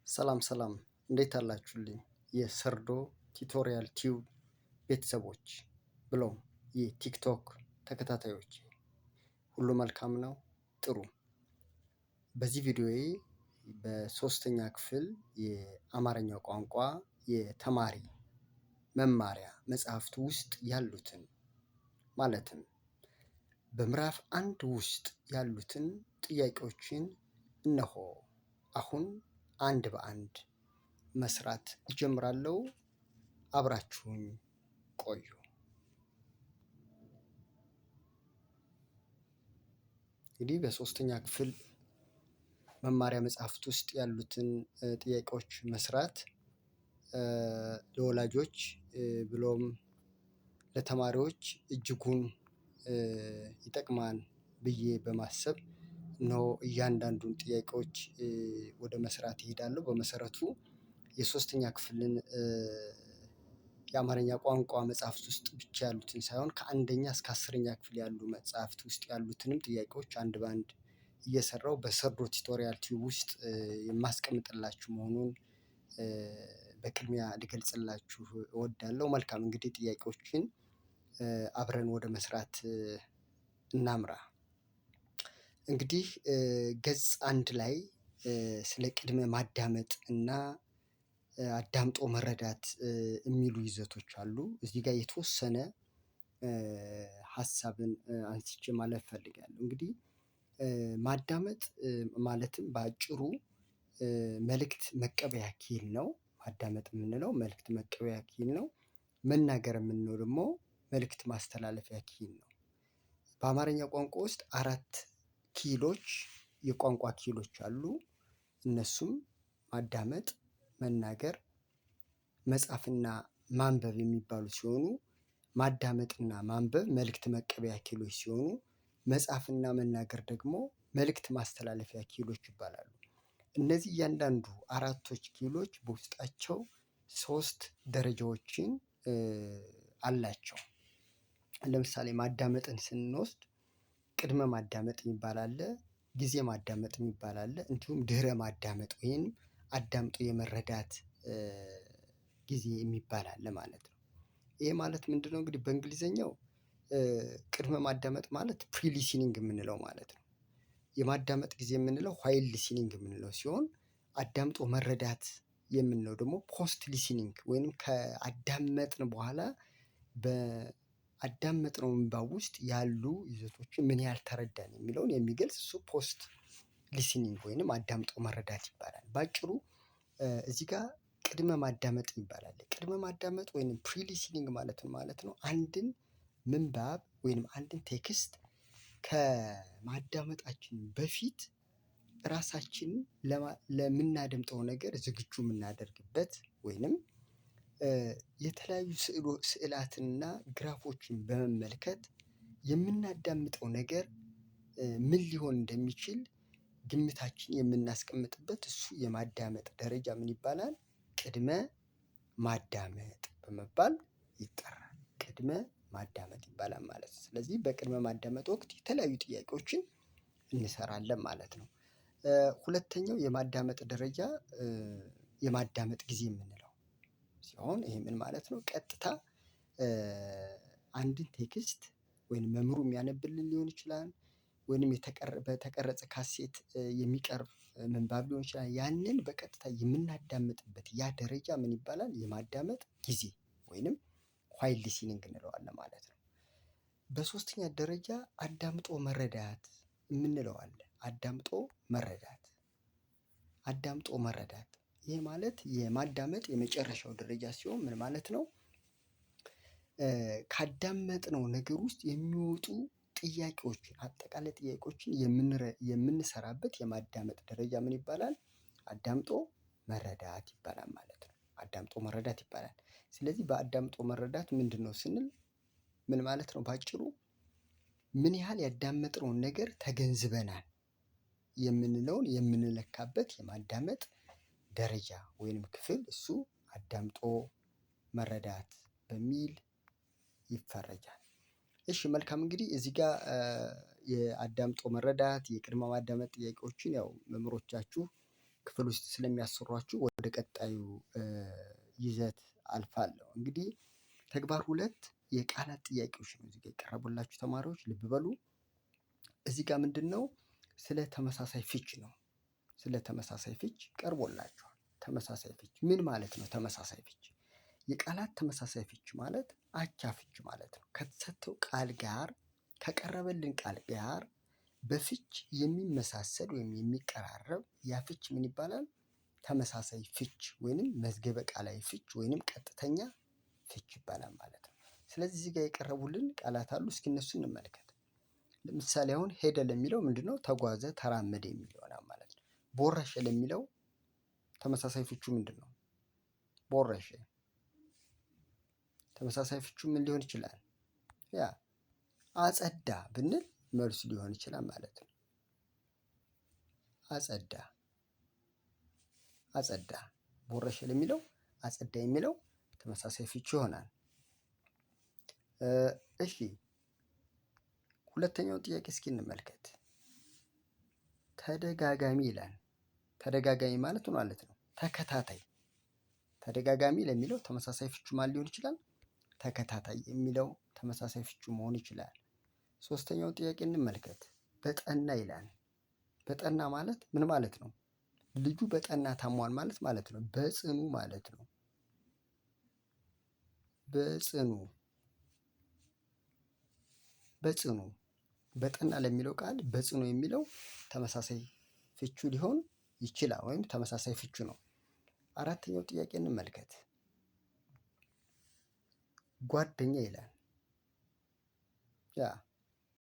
ሰላም ሰላም እንዴት አላችሁልኝ? የሰርዶ ቲቶሪያል ቲዩብ ቤተሰቦች ብሎም የቲክቶክ ተከታታዮች ሁሉ መልካም ነው? ጥሩ። በዚህ ቪዲዮዬ በሶስተኛ ክፍል የአማርኛ ቋንቋ የተማሪ መማሪያ መጽሐፍት ውስጥ ያሉትን ማለትም በምዕራፍ 1 ውስጥ ያሉትን ጥያቄዎችን እነሆ አሁን አንድ በአንድ መስራት እጀምራለሁ። አብራችሁኝ ቆዩ። እንግዲህ በሶስተኛ ክፍል መማሪያ መጽሐፍት ውስጥ ያሉትን ጥያቄዎች መስራት ለወላጆች ብሎም ለተማሪዎች እጅጉን ይጠቅማል ብዬ በማሰብ ነው እያንዳንዱን ጥያቄዎች ወደ መስራት እሄዳለሁ። በመሰረቱ የሶስተኛ ክፍልን የአማርኛ ቋንቋ መጽሐፍት ውስጥ ብቻ ያሉትን ሳይሆን ከአንደኛ እስከ 10ኛ ክፍል ያሉ መጽሐፍት ውስጥ ያሉትንም ጥያቄዎች አንድ በአንድ እየሰራው በሰርዶ ቲቶሪያል ቲዩብ ውስጥ የማስቀምጥላችሁ መሆኑን በቅድሚያ ልገልጽላችሁ እወዳለሁ። መልካም እንግዲህ ጥያቄዎችን አብረን ወደ መስራት እናምራ። እንግዲህ ገጽ 1 ላይ ስለ ቅድመ ማዳመጥ እና አዳምጦ መረዳት የሚሉ ይዘቶች አሉ። እዚህ ጋር የተወሰነ ሀሳብን አንስቼ ማለፍ እፈልጋለሁ። እንግዲህ ማዳመጥ ማለትም በአጭሩ መልእክት መቀበያ ኪል ነው። ማዳመጥ የምንለው መልእክት መቀበያ ኪል ነው። መናገር የምንለው ደግሞ መልእክት ማስተላለፊያ ኪል ነው። በአማርኛ ቋንቋ ውስጥ 4 ኪሎች የቋንቋ ኪሎች አሉ። እነሱም ማዳመጥ፣ መናገር፣ መጻፍና ማንበብ የሚባሉ ሲሆኑ ማዳመጥና ማንበብ መልእክት መቀበያ ኪሎች ሲሆኑ መጻፍና መናገር ደግሞ መልእክት ማስተላለፊያ ኪሎች ይባላሉ። እነዚህ እያንዳንዱ አራቶች ኪሎች በውስጣቸው 3 ደረጃዎችን አላቸው። ለምሳሌ ማዳመጥን ስንወስድ ቅድመ ማዳመጥ የሚባል አለ፣ ጊዜ ማዳመጥ የሚባል አለ፣ እንዲሁም ድህረ ማዳመጥ ወይም አዳምጦ የመረዳት ጊዜ የሚባል አለ ማለት ነው። ይሄ ማለት ምንድነው? እንግዲህ በእንግሊዘኛው ቅድመ ማዳመጥ ማለት ፕሪ ሊሲኒንግ የምንለው ማለት ነው። የማዳመጥ ጊዜ የምንለው ዋይል ሊሲኒንግ የምንለው ሲሆን አዳምጦ መረዳት የምንለው ደግሞ ፖስት ሊሲኒንግ ወይም ከአዳመጥን በኋላ በአዳመጥነው ምንባብ ውስጥ ያሉ ይዘቶችን ምን ያህል ተረዳን የሚለውን የሚገልጽ እሱ ፖስት ሊሲኒንግ ወይንም አዳምጦ መረዳት ይባላል። በአጭሩ እዚህ ጋር ቅድመ ማዳመጥ ይባላል። ቅድመ ማዳመጥ ወይንም ፕሪ ሊሲኒንግ ማለት ነው አንድን ምንባብ ወይንም አንድን ቴክስት ከማዳመጣችን በፊት ራሳችንን ለምናደምጠው ነገር ዝግጁ የምናደርግበት ወይንም የተለያዩ ስዕላትንና ግራፎችን በመመልከት የምናዳምጠው ነገር ምን ሊሆን እንደሚችል ግምታችን የምናስቀምጥበት እሱ የማዳመጥ ደረጃ ምን ይባላል? ቅድመ ማዳመጥ በመባል ይጠራል። ቅድመ ማዳመጥ ይባላል ማለት ነው። ስለዚህ በቅድመ ማዳመጥ ወቅት የተለያዩ ጥያቄዎችን እንሰራለን ማለት ነው። ሁለተኛው የማዳመጥ ደረጃ የማዳመጥ ጊዜ የምንለው ሲሆን ይሄ ምን ማለት ነው? ቀጥታ አንድን ቴክስት ወይንም መምህሩ የሚያነብልን ሊሆን ይችላል ወይንም በተቀረጸ ካሴት የሚቀርብ ምንባብ ሊሆን ይችላል። ያንን በቀጥታ የምናዳምጥበት ያ ደረጃ ምን ይባላል? የማዳመጥ ጊዜ ወይንም ዋይል ሊሲኒንግ እንለዋለን ማለት ነው። በሶስተኛ ደረጃ አዳምጦ መረዳት የምንለው አለ። አዳምጦ መረዳት ይሄ ማለት የማዳመጥ የመጨረሻው ደረጃ ሲሆን ምን ማለት ነው? ካዳመጥነው ነገር ውስጥ የሚወጡ ጥያቄዎችን አጠቃላይ ጥያቄዎችን የምንሰራበት የማዳመጥ ደረጃ ምን ይባላል? አዳምጦ መረዳት ይባላል ማለት ነው። አዳምጦ መረዳት ይባላል። ስለዚህ በአዳምጦ መረዳት ምንድነው ስንል ምን ማለት ነው? በአጭሩ ምን ያህል ያዳመጥነውን ነገር ተገንዝበናል የምንለውን የምንለካበት የማዳመጥ ደረጃ ወይንም ክፍል እሱ አዳምጦ መረዳት በሚል ይፈረጃል። እሺ መልካም እንግዲህ እዚህ ጋር የአዳምጦ መረዳት የቅድመ ማዳመጥ ጥያቄዎችን ያው መምህሮቻችሁ ክፍል ውስጥ ስለሚያሰሯችሁ ወደ ቀጣዩ ይዘት አልፋለሁ። እንግዲህ ተግባር 2 የቃላት ጥያቄዎች ነው እዚህ ጋር የቀረቡላችሁ ተማሪዎች ልብ በሉ። እዚህ ጋር ምንድነው? ስለ ተመሳሳይ ፍች ነው። ስለ ተመሳሳይ ፍች ቀርቦላችኋል። ተመሳሳይ ፍች ምን ማለት ነው? ተመሳሳይ ፍች የቃላት ተመሳሳይ ፍች ማለት አቻ ፍች ማለት ነው። ከተሰጠው ቃል ጋር ከቀረበልን ቃል ጋር በፍች የሚመሳሰል ወይም የሚቀራረብ ያ ፍች ምን ይባላል? ተመሳሳይ ፍች ወይንም መዝገበ ቃላዊ ፍች ወይንም ቀጥተኛ ፍች ይባላል ማለት ነው። ስለዚህ እዚህ ጋር የቀረቡልን ቃላት አሉ። እስኪ እነሱ እንመልከት። ለምሳሌ አሁን ሄደ ለሚለው ምንድነው? ተጓዘ፣ ተራመደ የሚል ይሆናል ማለት ነው። ቦረሸ ለሚለው ተመሳሳይ ፍቹ ምንድነው? ቦረሸ። ተመሳሳይ ፍቹ ምን ሊሆን ይችላል? ያ አጸዳ ብንል መልሱ ሊሆን ይችላል ማለት ነው። አጸዳ አጸዳ። ቦረሸ ለሚለው አጸዳ የሚለው ተመሳሳይ ፍቹ ይሆናል። እሺ ሁለተኛውን ጥያቄ እስኪ እንመልከት። ተደጋጋሚ ይላል። ተደጋጋሚ ማለት ምን ማለት ነው? ተከታታይ። ተደጋጋሚ ለሚለው ተመሳሳይ ፍቹ ማን ሊሆን ይችላል? ተከታታይ የሚለው ተመሳሳይ ፍቹ መሆን ይችላል። ሶስተኛውን ጥያቄ እንመልከት። በጠና ይላል። በጠና ማለት ምን ማለት ነው? ልጁ በጠና ታሟል ማለት ነው። በጽኑ ማለት ነው። በጽኑ በጽኑ በጠና ለሚለው ቃል በጽኑ የሚለው ተመሳሳይ ፍቹ ሊሆን ይችላል ወይም ተመሳሳይ ፍቹ ነው። አራተኛው ጥያቄ እንመልከት። ጓደኛ ይላል። ያ